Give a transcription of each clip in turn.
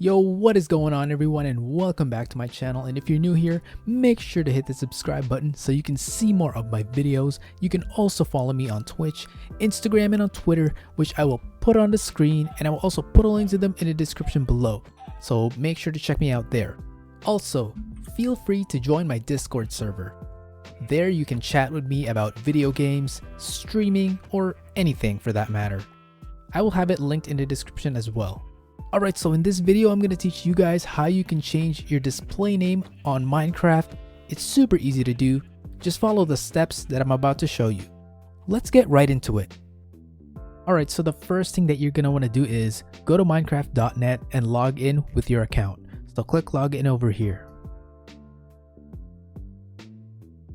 Yo, what is going on everyone, and welcome back to my channel. And if you're new here, make sure to hit the subscribe button so you can see more of my videos. You can also follow me on Twitch, Instagram, and on Twitter, which I will put on the screen, and I will also put a link to them in the description below. So make sure to check me out there. Also, feel free to join my Discord server. There you can chat with me about video games, streaming, or anything for that matter. I will have it linked in the description as well. Alright, so in this video I'm going to teach you guys how you can change your display name on Minecraft. It's super easy to do. Just follow the steps that I'm about to show you. Let's get right into it. Alright, so the first thing that you're going to want to do is go to minecraft.net and log in with your account. So click login over here.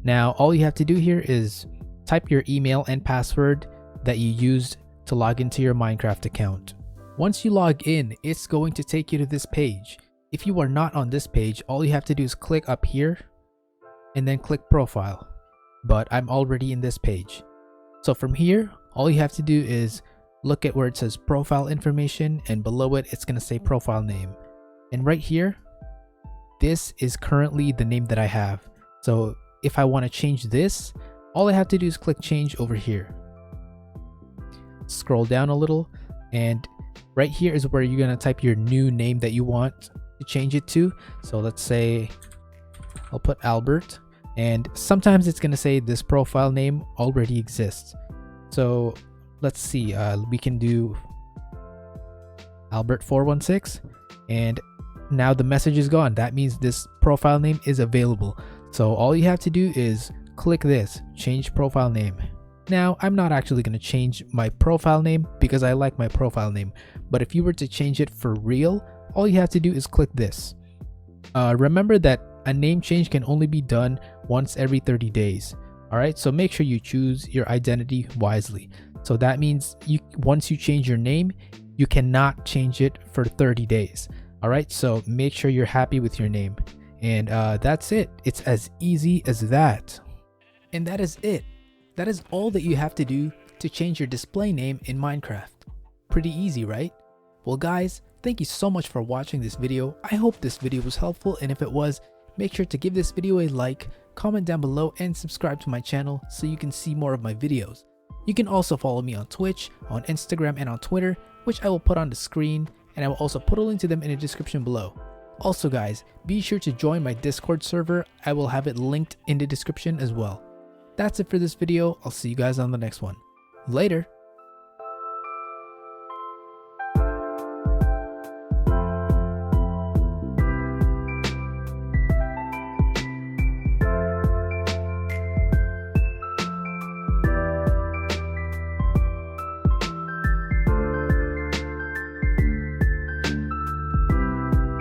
Now all you have to do here is type your email and password that you used to log into your Minecraft account. Once you log in, it's going to take you to this page. If you are not on this page, all you have to do is click up here and then click profile. But I'm already in this page. So from here, all you have to do is look at where it says profile information, and below it, it's going to say profile name. And right here, this is currently the name that I have. So if I want to change this, all I have to do is click change over here. Scroll down a little, and right here is where you're going to type your new name that you want to change it to. So let's say I'll put Albert, and sometimes it's going to say this profile name already exists. So let's see, we can do Albert416, and now the message is gone. That means this profile name is available. So all you have to do is click this, change profile name. Now, I'm not actually going to change my profile name because I like my profile name, but if you were to change it for real, all you have to do is click this. Remember that a name change can only be done once every 30 days. Alright, so make sure you choose your identity wisely. So that means once you change your name, you cannot change it for 30 days. Alright, so make sure you're happy with your name. And that's it. It's as easy as that. And that is it. That is all that you have to do to change your display name in Minecraft. Pretty easy, right? Well guys, thank you so much for watching this video. I hope this video was helpful, and if it was, make sure to give this video a like, comment down below, and subscribe to my channel so you can see more of my videos. You can also follow me on Twitch, on Instagram, and on Twitter, which I will put on the screen, and I will also put a link to them in the description below. Also guys, be sure to join my Discord server. I will have it linked in the description as well. That's it for this video. I'll see you guys on the next one. Later.